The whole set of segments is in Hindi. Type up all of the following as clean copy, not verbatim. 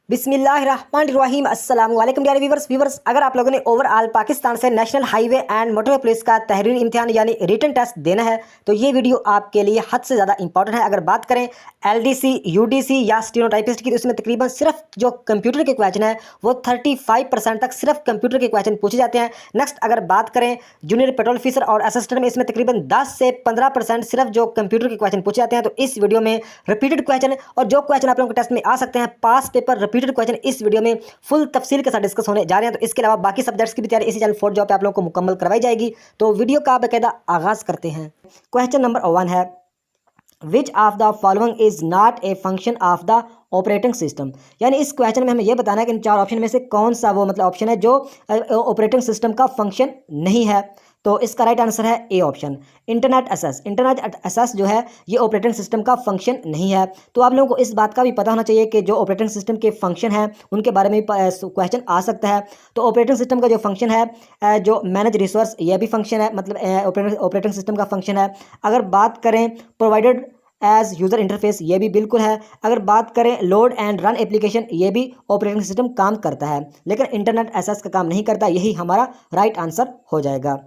बिस्मिल्लाहिर्रहमानिर्रहीम अस्सलाम वालेकुम डियर व्यूवर्स अगर आप लोगों ने ओवरऑल पाकिस्तान से national highway and motorway police का तहरीरी इम्तिहान यानी रिटन टेस्ट देना है तो ये वीडियो आपके लिए हद से ज़्यादा इंपॉर्टेंट है। अगर बात करें एलडीसी, यूडीसी या स्टेनोटाइपिस्ट की तो इसमें तकरीबन सिर्फ जो कंप्यूटर के क्वेश्चन है वो 35% तक सिर्फ कंप्यूटर के क्वेश्चन पूछे जाते हैं। नेक्स्ट अगर बात करें जूनियर पेट्रोल ऑफिसर और असिस्टेंट में इसमें तकरीबन 10 से 15% सिर्फ जो कंप्यूटर के क्वेश्चन पूछे जाते हैं। तो इस वीडियो में रिपीटेड क्वेश्चन और जो क्वेश्चन आप लोगों के टेस्ट में आ सकते हैं पास पेपर रिपीटेड क्वेश्चन इस वीडियो में फुल तफसील के साथ डिस्कस होने जा रहे हैं। तो इसके अलावा बाकी सब्जेक्ट्स की भी तैयारी इसी चैनल 4 जॉब पे आप लोगों को मुकम्मल करवाई जाएगी। तो वीडियो का बाकायदा आगाज करते हैं। क्वेश्चन नंबर 1 है which of the following is not a function of the operating system. यानी इस क्वेश्चन में हमें यह बताना है कि इन 4 ऑप्शन में से कौन सा वो ऑप्शन है जो ऑपरेटिंग सिस्टम का फंक्शन नहीं है। तो इसका राइट आंसर है A option, internet access. Internet access जो है ये ऑपरेटिंग सिस्टम का फंक्शन नहीं है। तो आप लोगों को इस बात का भी पता होना चाहिए कि जो ऑपरेटिंग सिस्टम के फंक्शन है उनके बारे में क्वेश्चन आ सकता है। तो ऑपरेटिंग सिस्टम का जो फंक्शन है जो मैनेज रिसोर्स, ये भी फंक्शन है, ऑपरेटिंग सिस्टम का फंक्शन है। अगर बात करें प्रोवाइडेड एज यूज़र इंटरफेस, ये भी बिल्कुल है। अगर बात करें लोड एंड रन एप्लीकेशन, ये भी ऑपरेटिंग सिस्टम काम करता है, लेकिन इंटरनेट एक्सेस का काम नहीं करता। यही हमारा राइट आंसर हो जाएगा।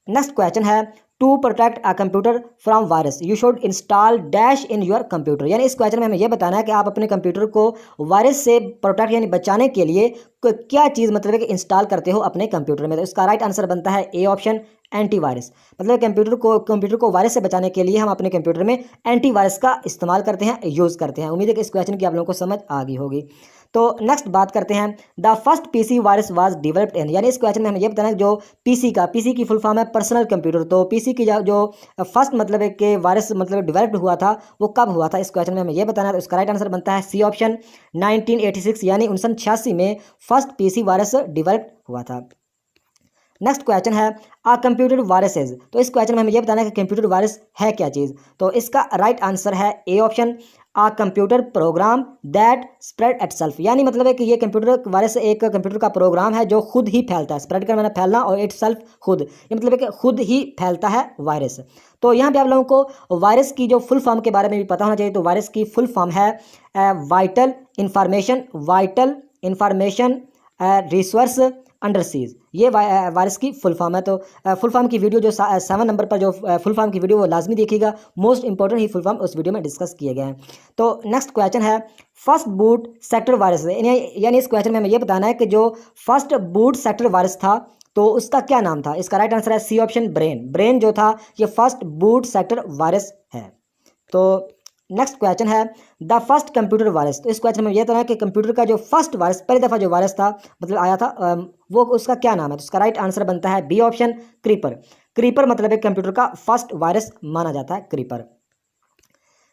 नेक्स्ट क्वेश्चन है to protect a computer from virus you should install dash in your computer. यानी इस क्वेश्चन में हमें यह बताना है कि आप अपने कंप्यूटर को वायरस से प्रोटेक्ट यानी बचाने के लिए क्या चीज़ है कि इंस्टॉल करते हो अपने कंप्यूटर में। तो इसका राइट आंसर बनता है ए ऑप्शन, एंटीवायरस। कंप्यूटर को वायरस से बचाने के लिए हम अपने कंप्यूटर में एंटीवायरस का इस्तेमाल करते हैं, यूज़ करते हैं। उम्मीद है कि इस क्वेश्चन की आप लोगों को समझ आ गई होगी। तो नेक्स्ट बात करते हैं the first PC virus was developed in. यानी इस क्वेश्चन में हमें यह बताना है जो पीसी की फुल फॉर्म है पर्सनल कंप्यूटर। तो पीसी की जो फर्स्ट है कि वायरस डेवलप्ड हुआ था वो कब हुआ था, इस क्वेश्चन में हमें यह बताना है। तो इसका राइट आंसर बनता है सी ऑप्शन, 1986 यानी 1986 में फर्स्ट पीसी वायरस डेवलप्ड हुआ था। नेक्स्ट क्वेश्चन है आ कंप्यूटर वायरसेज। तो इस क्वेश्चन में हमें यह बताना है कि कंप्यूटर वायरस है क्या चीज़। तो इसका राइट आंसर है A option, a computer program that spread itself. यानी है कि ये कंप्यूटर वायरस एक कंप्यूटर का प्रोग्राम है जो खुद ही फैलता है। स्प्रेड का फैलना और इटसेल्फ खुद, ये है कि खुद ही फैलता है वायरस। तो यहाँ पे आप लोगों को वायरस की जो फुल फॉर्म के बारे में भी पता होना चाहिए। तो वायरस की फुल फॉर्म है वाइटल इंफॉर्मेशन रिसोर्स अंडरसीज। ये वायरस की फुल फॉर्म है। तो फुल फॉर्म की वीडियो जो 7 नंबर पर जो फुल फॉर्म की वीडियो वो लाजमी देखिएगा। मोस्ट इंपॉर्टेंट ही फुल फॉर्म उस वीडियो में डिस्कस किए गए हैं। तो नेक्स्ट क्वेश्चन है फर्स्ट बूट सेक्टर वायरस। यानी इस क्वेश्चन में हमें ये बताना है कि जो फर्स्ट बूट सेक्टर वायरस था तो उसका क्या नाम था। इसका राइट आंसर है सी ऑप्शन, ब्रेन जो था ये फर्स्ट बूट सेक्टर वायरस है। तो नेक्स्ट क्वेश्चन है द फर्स्ट कंप्यूटर वायरस। तो इस क्वेश्चन में यह था कि कंप्यूटर का जो फर्स्ट वायरस, पहली दफ़ा जो वायरस था आया था वो उसका क्या नाम है। तो इसका राइट आंसर बनता है बी ऑप्शन, क्रीपर है कंप्यूटर का फर्स्ट वायरस माना जाता है, क्रीपर।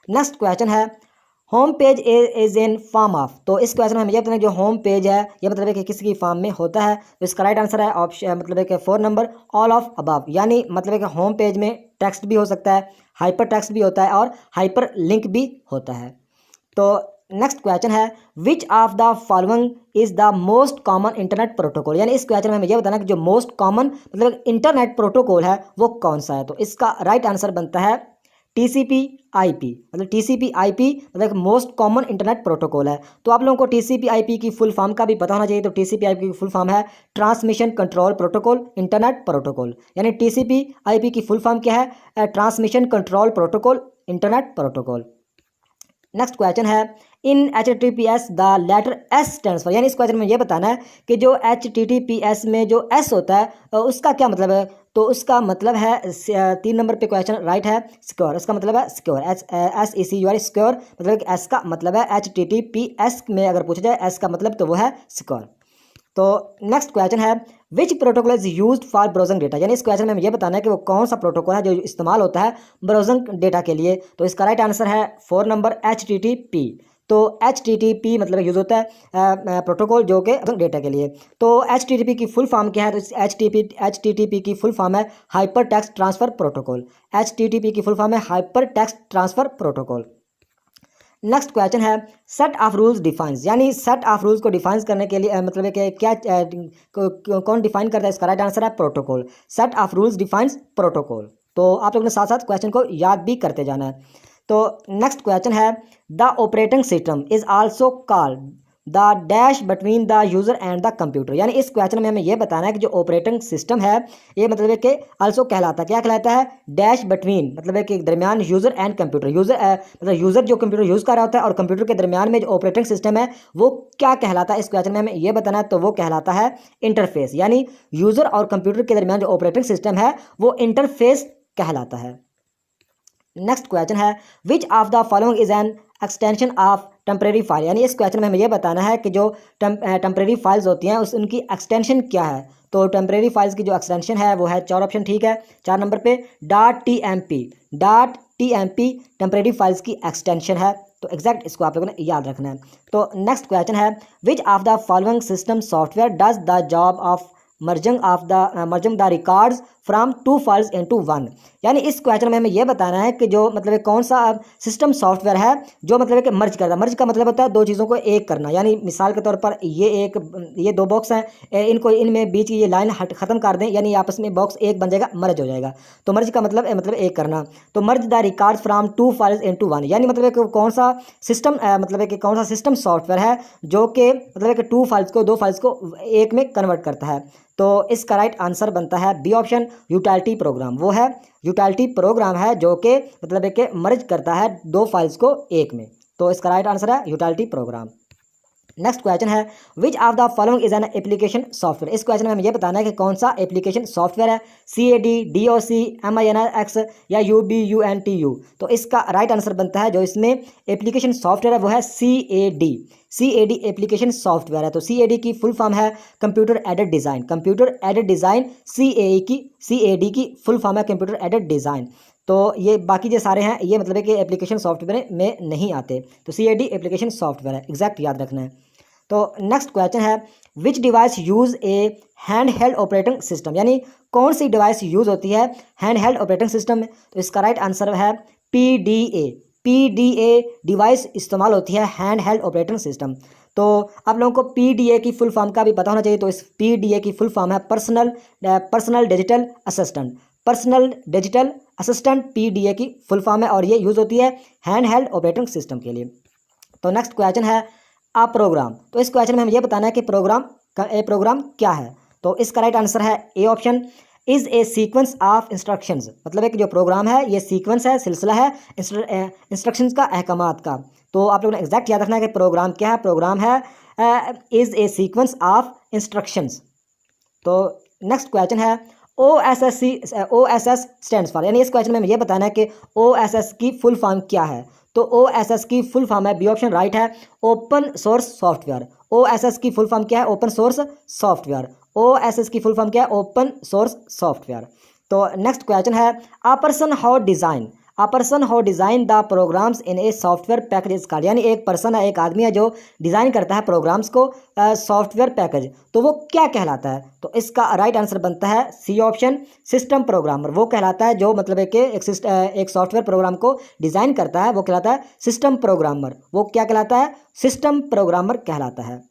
नेक्स्ट क्वेश्चन है home page is in form of. तो इस क्वेश्चन में हमें यह बताना है जो होम पेज है ये है कि किसी की फॉर्म में होता है। तो इसका राइट आंसर है ऑप्शन है कि 4 नंबर ऑल ऑफ अबव। यानी है कि होम पेज में टेक्स्ट भी हो सकता है, हाइपर टेक्स्ट भी होता है और हाइपर लिंक भी होता है। तो नेक्स्ट क्वेश्चन है which of the following is the most common internet protocol. यानी इस क्वेश्चन में हमें यह बताना है कि जो मोस्ट कॉमन इंटरनेट प्रोटोकॉल है वो कौन सा है। तो इसका राइट आंसर बनता है TCP IP। TCP IP most common internet protocol है। तो आप लोगों को TCP IP की फुल फॉर्म का भी पता होना चाहिए। तो TCP IP की फुल फॉर्म है transmission control protocol internet protocol. यानी TCP IP की फुल फॉर्म क्या है, transmission control protocol internet protocol. Next question है in HTTPS the letter S stands for. यानी इस क्वेश्चन में ये बताना है कि जो HTTPS में जो S होता है उसका क्या मतलब है। तो उसका मतलब है 3 नंबर पे क्वेश्चन राइट है सिक्योर। इसका मतलब है सिक्योर, SECUR सिक्योर। S का मतलब है HTTPS में अगर पूछा जाए S का मतलब तो वो है सिक्योर। तो नेक्स्ट क्वेश्चन है विच protocol is used for browsing data. यानी इस क्वेश्चन में हमें यह बताना है कि वो कौन सा प्रोटोकॉल है जो इस्तेमाल होता है ब्राउजिंग डेटा के लिए। तो इसका राइट आंसर है 4 नंबर HTTP। तो HTTP यूज़ होता है प्रोटोकॉल जो कि डेटा के लिए। तो HTTP की फुल फॉर्म क्या है। तो HTTP की फुल फॉर्म है hyper text transfer protocol. HTTP की फुल फॉर्म है hyper text transfer protocol. Next question है सेट ऑफ रूल्स डिफाइंस। यानी सेट ऑफ रूल्स को डिफाइन करने के लिए है कि क्या कौन डिफाइन करता है। इसका राइट आंसर है protocol. Set of rules defines protocol. तो आप लोगों ने साथ साथ क्वेश्चन को याद भी करते जाना है। तो नेक्स्ट क्वेश्चन है the operating system is also called the dash between the user and the computer. यानी इस क्वेश्चन में हमें यह बताना है कि जो ऑपरेटिंग सिस्टम है ये मतलब है कि आल्सो कहलाता है, क्या कहलाता है, डैश बिटवीन, मतलब है कि दरमियान यूज़र एंड कंप्यूटर। मतलब यूज़र जो कंप्यूटर यूज़ कर रहा होता है और कंप्यूटर के दरमियान में जो ऑपरेटिंग सिस्टम है वो क्या कहलाता है, इस क्वेश्चन में हमें यह बताना है। तो वो कहलाता है इंटरफेस। यानी यूज़र और कंप्यूटर के दरमियान जो ऑपरेटिंग सिस्टम है वो इंटरफेस कहलाता है। नेक्स्ट क्वेश्चन है which of the following is an extension of temporary file. यानी इस क्वेश्चन में हमें यह बताना है कि जो टेम्परेरी फाइल्स होती हैं उनकी एक्सटेंशन क्या है। तो टेम्परेरी फाइल्स की जो एक्सटेंशन है वो है 4 ऑप्शन, ठीक है। 4 नंबर पे .tmp, टेम्परेरी फाइल्स की एक्सटेंशन है। तो एग्जैक्ट इसको आप लोगों ने याद रखना है। तो नेक्स्ट क्वेश्चन है which of the following system software does the job of merging the records from 2 files into 1। यानी इस क्वेश्चन में हमें यह बताना है कि जो मतलब कौन सा सिस्टम सॉफ्टवेयर है जो मतलब कि मर्ज करता है। मर्ज का मतलब होता है दो चीज़ों को एक करना। यानी मिसाल के तौर पर ये 2 बॉक्स हैं, इनमें बीच की ये लाइन ख़त्म कर दें, यानी आपस में बॉक्स एक बन जाएगा, मर्ज हो जाएगा। तो मर्ज का मतलब एक करना। तो merge the record from 2 files into 1, यानी मतलब कि कौन सा सिस्टम मतलब कि कौन सा सिस्टम सॉफ्टवेयर है जो कि मतलब कि 2 फाइल्स को एक में कन्वर्ट करता है। तो इसका राइट आंसर बनता है बी ऑप्शन, यूटिलिटी प्रोग्राम। वो है यूटिलिटी प्रोग्राम है जो कि मतलब है कि मर्ज करता है 2 फाइल्स को एक में। तो इसका राइट आंसर है यूटिलिटी प्रोग्राम। नेक्स्ट क्वेश्चन है which of the following is an application software. इस क्वेश्चन में हमें यह बताना है कि कौन सा एप्लीकेशन सॉफ्टवेयर है, CAD, DOC, MINX या UBUNTU। तो इसका राइट आंसर बनता है जो इसमें एप्लीकेशन सॉफ्टवेयर है वो है CAD एप्लीकेशन सॉफ्टवेयर है। तो CAD की फुल फॉर्म है कंप्यूटर एडेड डिज़ाइन। CAD की फुल फॉर्म है कंप्यूटर एडेड डिज़ाइन। तो ये बाकी जो सारे हैं ये मतलब है कि एप्लीकेशन सॉफ्टवेयर में नहीं आते। तो CAD एप्लीकेशन सॉफ्टवेयर है, एग्जैक्ट याद रखना है। तो नेक्स्ट क्वेश्चन है विच डिवाइस यूज़ ए हैंड हेल्ड ऑपरेटिंग सिस्टम। यानी कौन सी डिवाइस यूज़ होती है हैंड हेल्ड ऑपरेटिंग सिस्टम में। तो इसका राइट आंसर है PDA डिवाइस इस्तेमाल होती है हैंड हेल्ड ऑपरेटिंग सिस्टम। तो आप लोगों को PDA की फुल फॉर्म का भी पता होना चाहिए। तो इस PDA की फुल फॉर्म है पर्सनल डिजिटल असिस्टेंट PDA की फुल फॉर्म है और ये यूज़ होती है हैंड हेल्ड ऑपरेटिंग सिस्टम के लिए। तो नेक्स्ट क्वेश्चन है प्रोग्राम। तो इस क्वेश्चन में हमें यह बताना है कि प्रोग्राम क्या है। तो इसका राइट आंसर है A option, is a sequence of instructions. मतलब है कि जो प्रोग्राम है ये सीक्वेंस है, सिलसिला है इंस्ट्रक्शंस का, अहकामात का। तो आप लोगों ने एग्जैक्ट याद रखना है कि प्रोग्राम क्या है। प्रोग्राम है is a sequence of instructions. तो नेक्स्ट क्वेश्चन है OSS स्टैंड्स फॉर। यानी इस क्वेश्चन में हमें यह बताना है कि OSS की फुल फॉर्म क्या है। तो OSS की फुल फॉर्म है, बी ऑप्शन राइट है, ओपन सोर्स सॉफ्टवेयर। OSS की फुल फॉर्म क्या है, ओपन सोर्स सॉफ्टवेयर। OSS की फुल फॉर्म क्या है, ओपन सोर्स सॉफ्टवेयर। तो नेक्स्ट क्वेश्चन है a person how design the programs in a software package is called. यानी एक पर्सन है, एक आदमी है जो डिज़ाइन करता है प्रोग्राम्स को सॉफ्टवेयर पैकेज, तो वो क्या कहलाता है। तो इसका राइट आंसर बनता है सी ऑप्शन, सिस्टम प्रोग्रामर। वो कहलाता है जो मतलब है कि एक सॉफ्टवेयर प्रोग्राम को डिज़ाइन करता है वो कहलाता है सिस्टम प्रोग्रामर। वो क्या कहलाता है, सिस्टम प्रोग्रामर कहलाता है।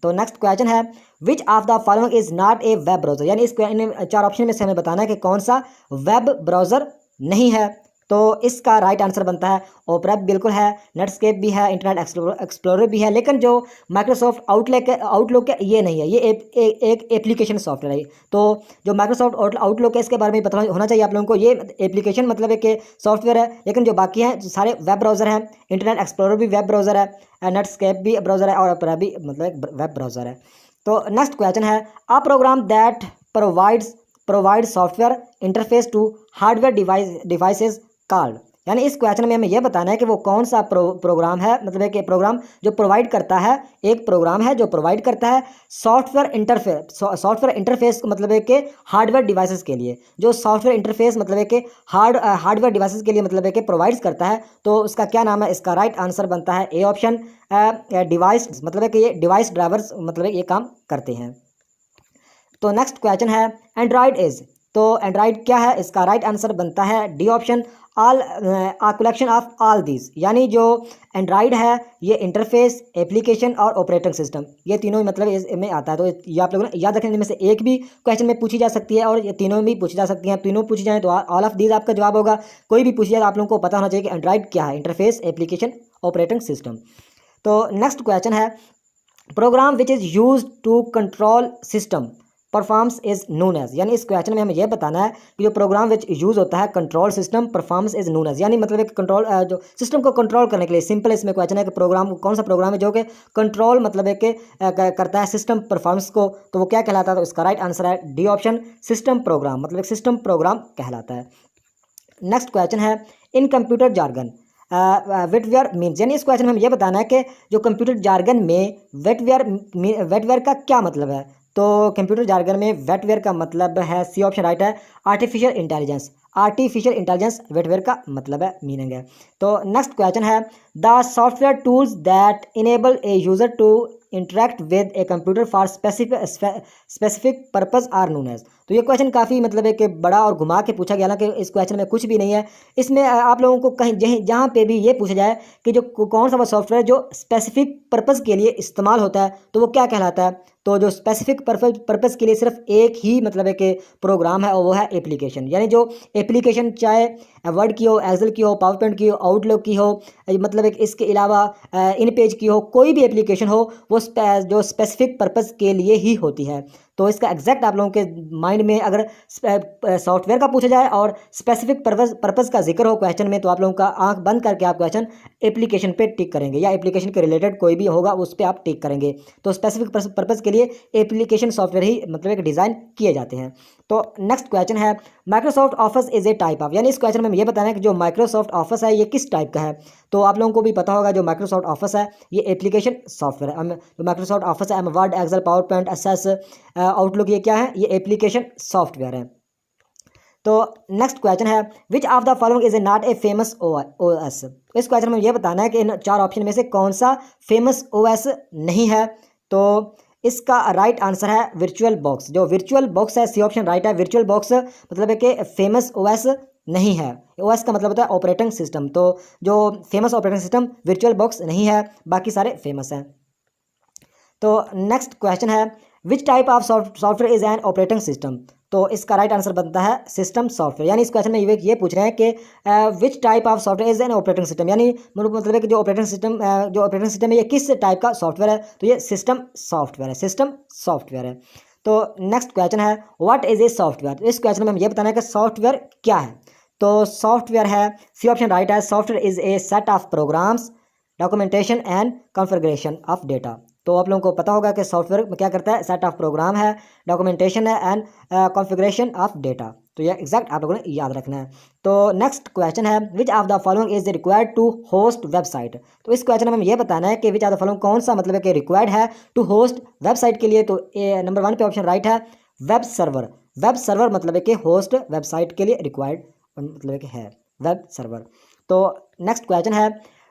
तो नेक्स्ट क्वेश्चन है which of the following is not a web browser. यानी इस 4 ऑप्शन में से हमें बताना है कि कौन सा वेब ब्राउजर नहीं है। तो इसका राइट आंसर बनता है ओपेरा बिल्कुल है, नेटस्केप भी है, इंटरनेट एक्सप्लोरर भी है, लेकिन जो माइक्रोसॉफ्ट आउटलुक है ये नहीं है। ये एक एप्लीकेशन सॉफ्टवेयर है। तो जो माइक्रोसॉफ्ट आउटलुक है इसके बारे में पता होना चाहिए आप लोगों को। ये एप्लीकेशन मतलब है कि सॉफ्टवेयर है, लेकिन जो बाकी हैं सारे वेब ब्राउज़र हैं। इंटरनेट एक्सप्लोरर भी वेब ब्राउज़र है, नेटस्केप भी ब्राउज़र है और ओपेरा भी मतलब वेब ब्राउज़र है। तो नेक्स्ट क्वेश्चन है a program that provide software interface to hardware devices called. यानी इस क्वेश्चन में हमें यह बताना है कि वो कौन सा प्रोग्राम है, मतलब है कि प्रोग्राम जो प्रोवाइड करता है, एक प्रोग्राम है जो प्रोवाइड करता है सॉफ्टवेयर इंटरफेस मतलब है कि हार्डवेयर डिवाइसेस के लिए। जो सॉफ्टवेयर इंटरफेस मतलब है कि हार्डवेयर डिवाइसेस के लिए मतलब है कि प्रोवाइड्स करता है, तो उसका क्या नाम है। इसका राइट आंसर बनता है ए ऑप्शन, डिवाइस। मतलब है कि ये डिवाइस ड्राइवर्स मतलब है ये काम करते हैं। तो नेक्स्ट क्वेश्चन है एंड्रॉयड इज। तो एंड्रॉयड क्या है, इसका राइट आंसर बनता है D option, all collection of all these. यानी जो एंड्रॉयड है ये इंटरफेस, एप्लीकेशन और ऑपरेटिंग सिस्टम, ये तीनों ही मतलब इसमें आता है। तो ये आप लोगों ने याद रखने में से एक भी क्वेश्चन में पूछी जा सकती है और ये तीनों में भी पूछी जा सकती हैं। तीनों पूछी जाए तो ऑल ऑफ दीज आपका जवाब होगा। कोई भी पूछी जाए तो आप लोगों को पता होना चाहिए कि एंड्रॉयड क्या है, इंटरफेस, एप्लीकेशन, ऑपरेटिंग सिस्टम। तो नेक्स्ट क्वेश्चन है program which is use to control system performs is known as, यानी इस क्वेश्चन में हमें यह बताना है कि जो प्रोग्राम विच यूज़ होता है control system performs is known as, यानी मतलब एक कंट्रोल जो सिस्टम को कंट्रोल करने के लिए सिंपल इसमें क्वेश्चन है कि प्रोग्राम कौन सा प्रोग्राम है जो कि कंट्रोल मतलब है कि करता है सिस्टम परफॉर्मेंस को, तो वो क्या कहलाता है? तो इसका राइट आंसर है डी ऑप्शन, सिस्टम प्रोग्राम, मतलब एक सिस्टम प्रोग्राम कहलाता है। नेक्स्ट क्वेश्चन है इन कंप्यूटर जार्गन वेटवेयर मीन्स, यानी इस क्वेश्चन में हमें यह बताना है कि जो कंप्यूटर जार्गन में वेटवेयर का क्या मतलब है? तो कंप्यूटर जार्गन में वेटवेयर का मतलब है, सी ऑप्शन राइट है, artificial intelligence. Artificial intelligence wetware का मतलब है, मीनिंग है। तो नेक्स्ट क्वेश्चन है the software tools that enable a user to interact with a computer for specific purpose are known as. तो ये क्वेश्चन काफ़ी मतलब है कि बड़ा और घुमा के पूछा गया ना, कि इस क्वेश्चन में कुछ भी नहीं है। इसमें आप लोगों को कहीं जहाँ पे भी ये पूछा जाए कि जो कौन सा वो सॉफ्टवेयर जो स्पेसिफिक पर्पज़ के लिए इस्तेमाल होता है तो वो क्या कहलाता है? तो जो स्पेसिफिक पर्पज़ के लिए सिर्फ एक ही मतलब है कि प्रोग्राम है और वो है एप्लीकेशन, यानी जो एप्लीकेशन चाहे वर्ड की हो, एक्सेल की हो, पावर पॉइंट की हो, आउटलुक की हो, मतलब एक इसके अलावा इन पेज की हो, कोई भी एप्लीकेशन हो वो जो स्पेसिफिक पर्पज़ के लिए ही होती है। तो इसका एग्जैक्ट आप लोगों के माइंड में अगर सॉफ्टवेयर का पूछा जाए और स्पेसिफिक पर्पज़ का जिक्र हो क्वेश्चन में, तो आप लोगों का आंख बंद करके आप क्वेश्चन एप्लीकेशन पे टिक करेंगे, या एप्लीकेशन के रिलेटेड कोई भी होगा उस पर आप टिक करेंगे। तो स्पेसिफिक पर्पज़ के लिए एप्लीकेशन सॉफ्टवेयर ही मतलब एक डिज़ाइन किए जाते हैं। तो नेक्स्ट क्वेश्चन है Microsoft office is a type of, यानी इस क्वेश्चन में ये बताना है कि जो माइक्रोसॉफ्ट ऑफिस है ये किस टाइप का है? तो आप लोगों को भी पता होगा जो माइक्रोसॉफ्ट ऑफिस है ये एप्लीकेशन सॉफ्टवेयर है। जो माइक्रोसॉफ्ट ऑफिस है Word, Excel, PowerPoint, SS, Outlook, ये क्या है? ये एप्लीकेशन सॉफ्टवेयर है। तो नेक्स्ट क्वेश्चन है which of the following is a not a famous OS. इस क्वेश्चन में ये बताना है कि इन चार ऑप्शन में से कौन सा फेमस ओएस नहीं है? तो इसका राइट आंसर है वर्चुअल बॉक्स। जो वर्चुअल बॉक्स है, सी ऑप्शन राइट है, वर्चुअल बॉक्स मतलब है कि फेमस ओएस नहीं है। ओएस का मतलब होता है ऑपरेटिंग सिस्टम, तो जो famous operating system virtual box नहीं है, बाकी सारे फेमस हैं। तो नेक्स्ट क्वेश्चन है which type of software is an operating system. तो इसका राइट आंसर बनता है सिस्टम सॉफ्टवेयर, यानी इस क्वेश्चन में ये पूछ रहे हैं कि which type of software is an operating system, यानी मतलब है कि जो ऑपरेटिंग सिस्टम है ये किस टाइप का सॉफ्टवेयर है? तो ये सिस्टम सॉफ्टवेयर है, सिस्टम सॉफ्टवेयर है। तो नेक्स्ट क्वेश्चन है व्हाट इज ए सॉफ्टवेयर। इस क्वेश्चन में हमें ये बताना है कि सॉफ्टवेयर क्या है? तो सॉफ्टवेयर है, सी ऑप्शन राइट है, software is a set of programs, documentation and configuration of data. तो आप लोगों को पता होगा कि सॉफ्टवेयर क्या करता है? सेट ऑफ प्रोग्राम है, डॉक्यूमेंटेशन है एंड कॉन्फ़िगरेशन ऑफ डेटा। तो ये एग्जैक्ट आप लोगों ने याद रखना है। तो नेक्स्ट क्वेश्चन है which of the following is required to host website. तो इस क्वेश्चन में हमें यह बताना है कि विच ऑफ द फॉलोइंग कौन सा मतलब है कि रिक्वायर्ड है टू होस्ट वेबसाइट के लिए। तो नंबर 1 पे ऑप्शन राइट है वेब सर्वर। वेब सर्वर मतलब है कि होस्ट वेबसाइट के लिए रिक्वायर्ड मतलब है वेब सर्वर। तो नेक्स्ट क्वेश्चन है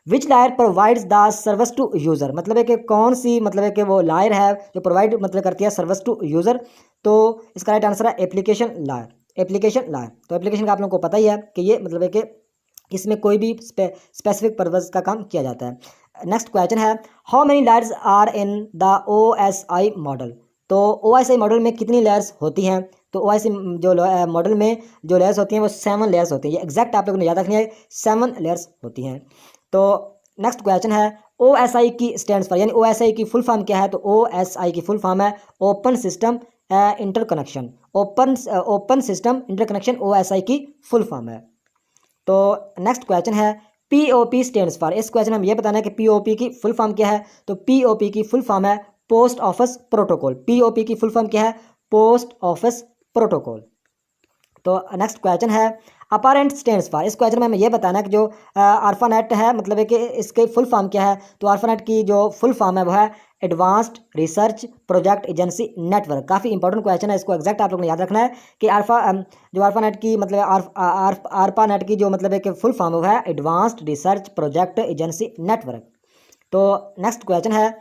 which layer provides the service to user, मतलब है कि कौन सी मतलब है कि वो लायर है जो प्रोवाइड मतलब करती है सर्विस टू यूज़र। तो इसका राइट आंसर है एप्लीकेशन लायर, एप्लीकेशन लायर। तो एप्लीकेशन का आप लोगों को पता ही है कि ये मतलब है कि इसमें कोई भी स्पेसिफिक पर्पज़ का काम किया जाता है। नेक्स्ट क्वेश्चन है how many layers are in the OSI model. तो OSI मॉडल में कितनी लेयर्स होती हैं? तो OSI जो मॉडल में जो लेयर्स होती हैं वो 7 लेयर्स होती हैं। ये एग्जैक्ट आप लोगों ने याद रखनी है, 7 लेयर्स होती हैं। तो नेक्स्ट क्वेश्चन है OSI की स्टैंड्स फॉर, यानी OSI की फुल फॉर्म क्या है? तो OSI की फुल फॉर्म है open system interconnection. Open system interconnection OSI की फुल फॉर्म है। तो नेक्स्ट क्वेश्चन है POP स्टैंड्स फॉर। इस क्वेश्चन में हम ये बताना है कि POP की फुल फॉर्म क्या है? तो POP की फुल फॉर्म है पोस्ट ऑफिस प्रोटोकॉल। POP की फुल फॉर्म क्या है? Post office protocol. तो नेक्स्ट क्वेश्चन है अपारेंट स्टैंड्स फॉर। इस क्वेश्चन में हमें ये बताना है कि जो ARPANET है मतलब है कि इसके फुल फॉर्म क्या है? तो ARPANET की जो फुल फॉर्म है वो है advanced research project agency network. काफ़ी इंपॉर्टेंट क्वेश्चन है, इसको एग्जैक्ट आप लोगों ने याद रखना है कि जो ARPANET की मतलब ARPANET की जो मतलब है कि फुल फॉर्म है वो है advanced research project agency network. तो नेक्स्ट क्वेश्चन है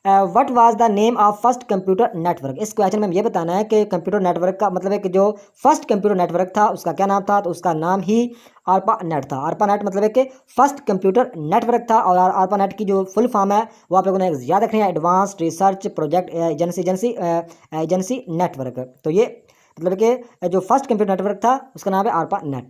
what was the name of first computer network. इस क्वेश्चन में ये बताना है कि कंप्यूटर नेटवर्क का मतलब है कि जो फर्स्ट कंप्यूटर नेटवर्क था उसका क्या नाम था? तो उसका नाम ही ARPANET था। ARPANET मतलब है कि फर्स्ट कंप्यूटर नेटवर्क था, और ARPANET की जो फुल फॉर्म है वो आप लोगों ने याद रखनी है advanced research project agency network. तो ये मतलब कि जो फर्स्ट कंप्यूटर नेटवर्क था उसका नाम है ARPANET।